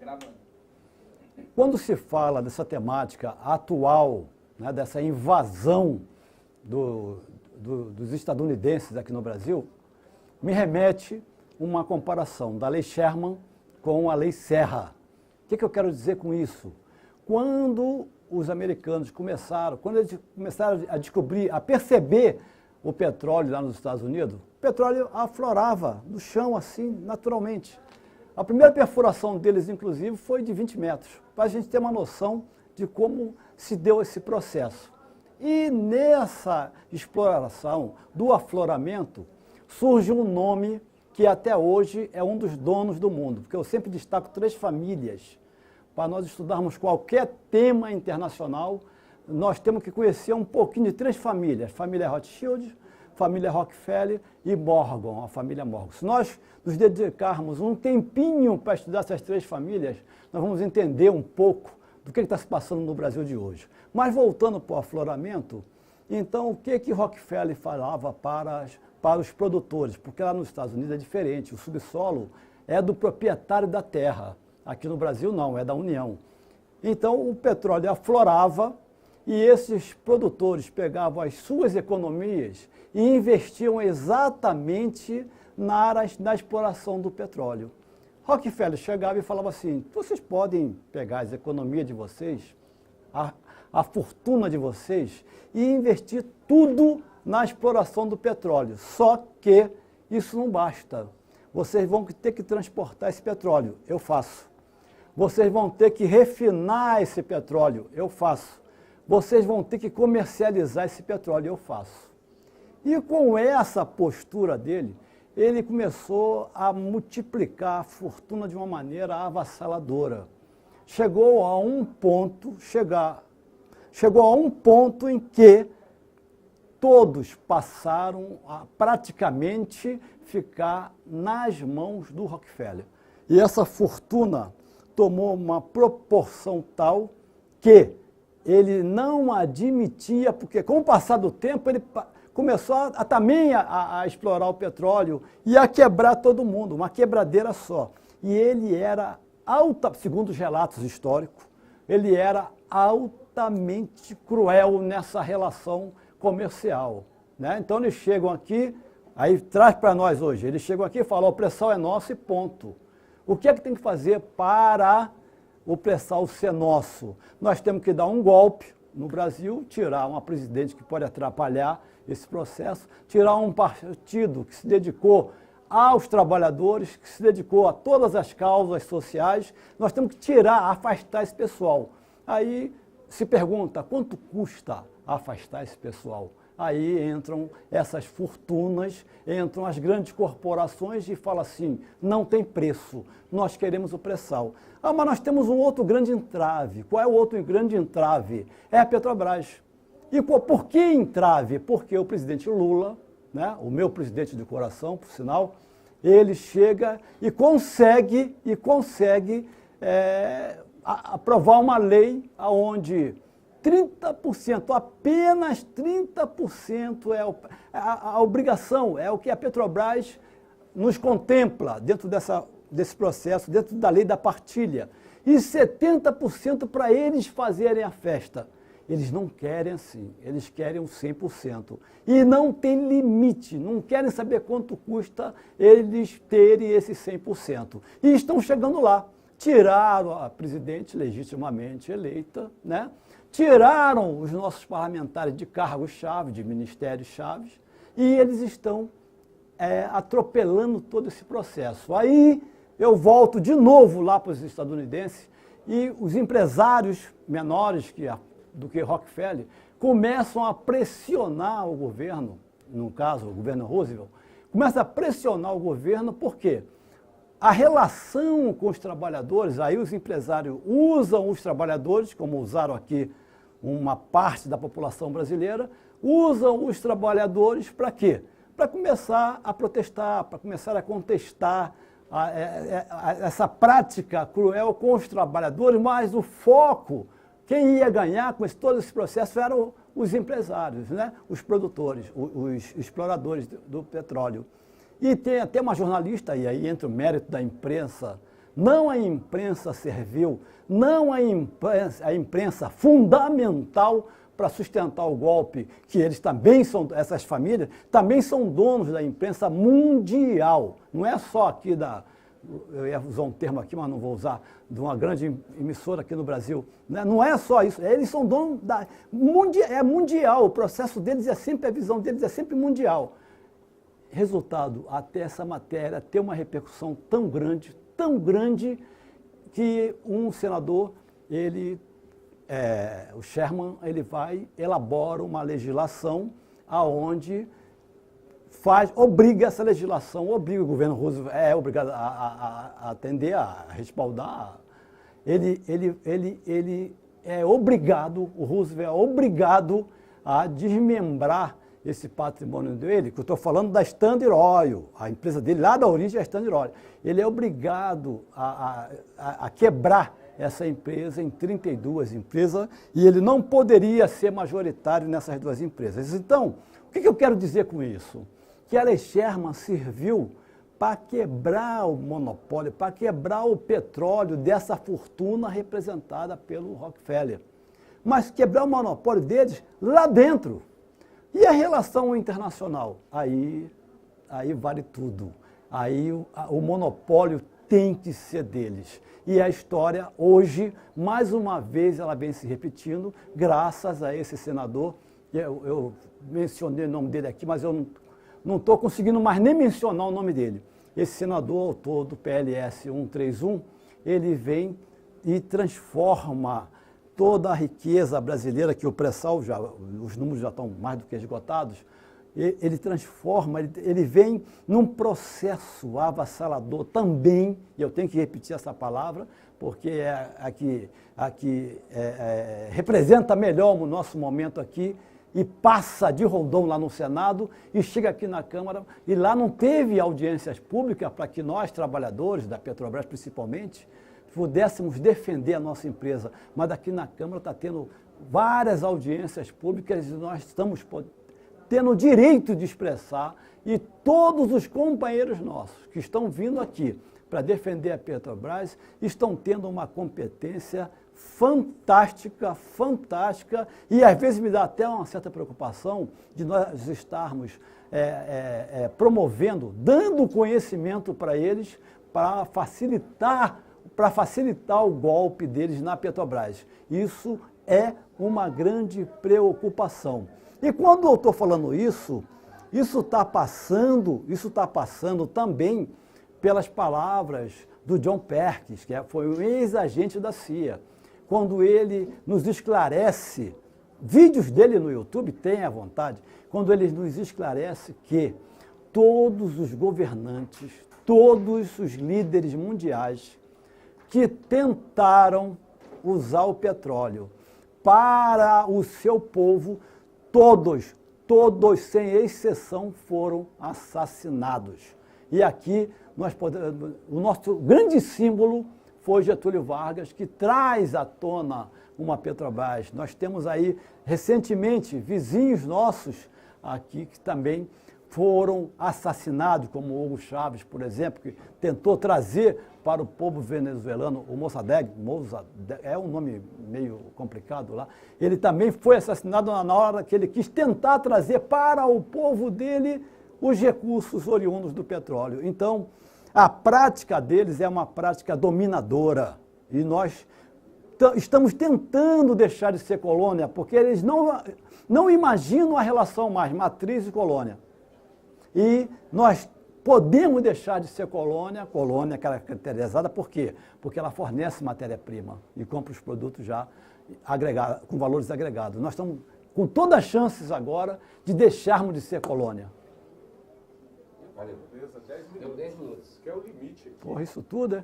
Gravando. Quando se fala dessa temática atual, né, dessa invasão dos estadunidenses aqui no Brasil, me remete uma comparação da Lei Sherman com a Lei Serra. O que eu quero dizer com isso? Quando os americanos quando eles começaram a descobrir, a perceber o petróleo lá nos Estados Unidos, o petróleo aflorava no chão assim, naturalmente. A primeira perfuração deles, inclusive, foi de 20 metros, para a gente ter uma noção de como se deu esse processo. E nessa exploração do afloramento, surge um nome que até hoje é um dos donos do mundo, porque eu sempre destaco 3 famílias. Para nós estudarmos qualquer tema internacional, nós temos que conhecer um pouquinho de 3 famílias. Família Rothschild, família Rockefeller e Morgan, a família Morgan. Se nós nos dedicarmos um tempinho para estudar essas 3 famílias, nós vamos entender um pouco do que está se passando no Brasil de hoje. Mas voltando para o afloramento, então o que Rockefeller falava para os produtores? Porque lá nos Estados Unidos é diferente, o subsolo é do proprietário da terra. Aqui no Brasil não, é da União. Então o petróleo aflorava e esses produtores pegavam as suas economias e investiam exatamente na exploração do petróleo. Rockefeller chegava e falava assim, vocês podem pegar as economias de vocês, a fortuna de vocês e investir tudo na exploração do petróleo. Só que isso não basta. Vocês vão ter que transportar esse petróleo. Eu faço. Vocês vão ter que refinar esse petróleo. Eu faço. Vocês vão ter que comercializar esse petróleo. Eu faço. E com essa postura dele, ele começou a multiplicar a fortuna de uma maneira avassaladora. Chegou a um ponto em que todos passaram a praticamente ficar nas mãos do Rockefeller. E essa fortuna tomou uma proporção tal que ele não admitia, porque com o passar do tempo ele começou também a explorar o petróleo e a quebrar todo mundo, uma quebradeira só. E ele era, segundo os relatos históricos, ele era altamente cruel nessa relação comercial. Né? Então eles chegam aqui, aí traz para nós hoje, eles chegam aqui e falam, o pré-sal é nosso e ponto. O que é que tem que fazer para o pré-sal ser nosso? Nós temos que dar um golpe no Brasil, tirar uma presidente que pode atrapalhar esse processo, tirar um partido que se dedicou aos trabalhadores, que se dedicou a todas as causas sociais, nós temos que tirar, afastar esse pessoal. Aí se pergunta, quanto custa afastar esse pessoal? Aí entram essas fortunas, entram as grandes corporações e falam assim, não tem preço, nós queremos o pré-sal. Ah, mas nós temos um outro grande entrave. Qual é o outro grande entrave? É a Petrobras. E por que entrave? Porque o presidente Lula, né, o meu presidente de coração, por sinal, ele chega e consegue aprovar uma lei onde 30%, apenas 30% é a obrigação, é o que a Petrobras nos contempla dentro desse processo, dentro da lei da partilha. E 70% para eles fazerem a festa. Eles não querem assim, eles querem um 100%. E não tem limite, não querem saber quanto custa eles terem esse 100%. E estão chegando lá. Tiraram a presidente legitimamente eleita, né? Tiraram os nossos parlamentares de cargos-chave, de ministérios-chave, e eles estão atropelando todo esse processo. Aí eu volto de novo lá para os estadunidenses e os empresários menores do que Rockefeller começam a pressionar o governo, no caso o governo Roosevelt, começa a pressionar o governo, por quê? A relação com os trabalhadores, aí os empresários usam os trabalhadores, como usaram aqui uma parte da população brasileira, usam os trabalhadores para quê? Para começar a protestar, para começar a contestar essa prática cruel com os trabalhadores, mas o foco, quem ia ganhar com todo esse processo eram os empresários, né? Os produtores, os exploradores do petróleo. E tem até uma jornalista, e aí entra o mérito da imprensa não a imprensa servil, não a imprensa fundamental para sustentar o golpe, que eles também são, essas famílias, também são donos da imprensa mundial. Não é só aqui eu ia usar um termo aqui, mas não vou usar, de uma grande emissora aqui no Brasil. Não é só isso, eles são donos é mundial, o processo deles é sempre, a visão deles é sempre mundial. Resultado, até essa matéria ter uma repercussão tão grande, que um senador, o Sherman, ele elabora uma legislação aonde obriga essa legislação, obriga o governo Roosevelt, é obrigado a atender, a respaldar. Ele é obrigado, o Roosevelt é obrigado a desmembrar esse patrimônio dele, que eu estou falando da Standard Oil, a empresa dele lá da origem é a Standard Oil. Ele é obrigado a quebrar essa empresa em 32 empresas e ele não poderia ser majoritário nessas duas empresas. Então, o que eu quero dizer com isso? Que a Lei Sherman serviu para quebrar o monopólio, para quebrar o petróleo dessa fortuna representada pelo Rockefeller. Mas quebrar o monopólio deles lá dentro. E a relação internacional? Aí vale tudo. Aí o monopólio tem que ser deles. E a história, hoje, mais uma vez, ela vem se repetindo, graças a esse senador. Eu mencionei o nome dele aqui, mas eu não estou conseguindo mais nem mencionar o nome dele. Esse senador, autor do PLS 131, ele vem e transforma toda a riqueza brasileira, que o pré-sal, os números já estão mais do que esgotados, ele transforma, ele vem num processo avassalador também, e eu tenho que repetir essa palavra, porque é a que representa melhor o nosso momento aqui, e passa de rondão lá no Senado e chega aqui na Câmara, e lá não teve audiências públicas para que nós, trabalhadores da Petrobras principalmente, pudéssemos defender a nossa empresa. Mas aqui na Câmara está tendo várias audiências públicas e nós estamos tendo o direito de expressar, e todos os companheiros nossos que estão vindo aqui para defender a Petrobras estão tendo uma competência fantástica, e às vezes me dá até uma certa preocupação de nós estarmos promovendo, dando conhecimento para eles, para facilitar o golpe deles na Petrobras. Isso é uma grande preocupação. E quando eu estou falando isso está passando também pelas palavras do John Perkins, que foi um ex-agente da CIA. Quando ele nos esclarece, vídeos dele no YouTube, tem à vontade, quando ele nos esclarece que todos os governantes, todos os líderes mundiais que tentaram usar o petróleo para o seu povo, todos, sem exceção, foram assassinados. E aqui, o nosso grande símbolo foi Getúlio Vargas, que traz à tona uma Petrobras. Nós temos aí, recentemente, vizinhos nossos aqui que também foram assassinados, como Hugo Chávez, por exemplo, que tentou trazer para o povo venezuelano, o Mossadegh, é um nome meio complicado lá, ele também foi assassinado na hora que ele quis tentar trazer para o povo dele os recursos oriundos do petróleo. Então, a prática deles é uma prática dominadora e nós estamos tentando deixar de ser colônia, porque eles não imaginam a relação mais matriz e colônia. E nós podemos deixar de ser colônia caracterizada, por quê? Porque ela fornece matéria-prima e compra os produtos já com valores agregados. Nós estamos com todas as chances agora de deixarmos de ser colônia. Valeu. 10 minutos. Deu 10 minutos. Que é o limite aqui. Porra, isso tudo, é?